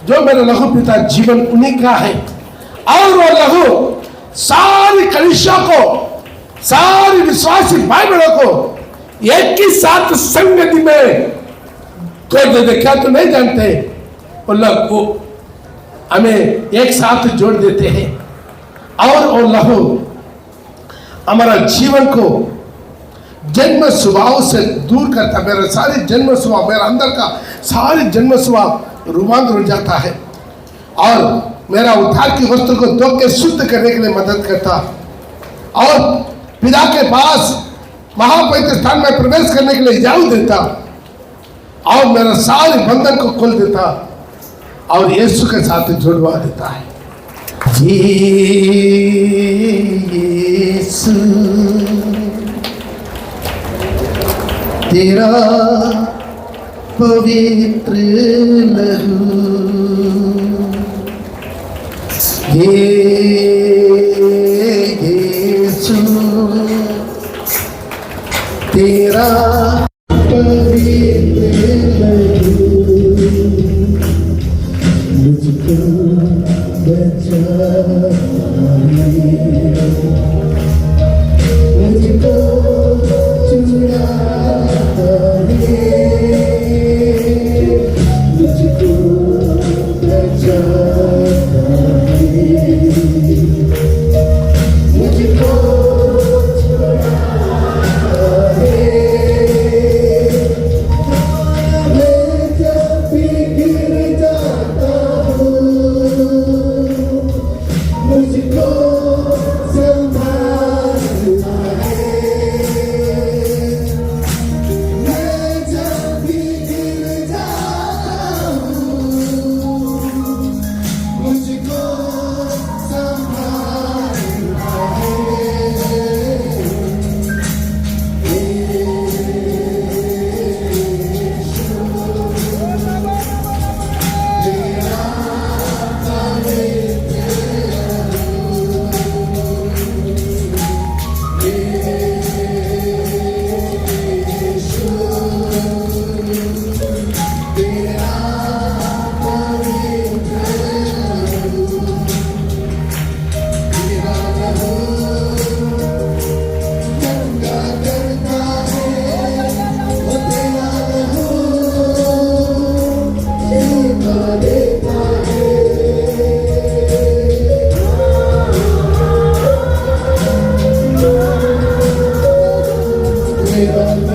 जो मेरा लहू पीता जीवन उन्हीं का है। और वो लहू सारी कलीसिया को, सारी विश्वासी भाई बहनों को एक ही साथ संगति में तोड़ देते। क्या तो नहीं जानते, वो लहू हमें एक साथ जोड़ देते हैं। और वो लहू हमारा जीवन को जन्म स्वभाव से दूर करता। मेरा सारी जन्म स्वभाव, मेरा अंदर का सारी जन्म स्वभाव रूपांतर हो जाता है। और मेरा उद्धार की वस्तु को धो के शुद्ध करने के लिए मदद करता। और पिता के पास महापवित्र स्थान में प्रवेश करने के लिए इजाजत देता। और मेरा सारे बंधन को खोल देता और यीशु के साथ जुड़वा देता है। यीशु तेरा पवित्र लहू, यीशु तेरा पवित्र लहू मुझको मुझको चुराता है, मुझको बचाता है, मुझको चुराता है। भेद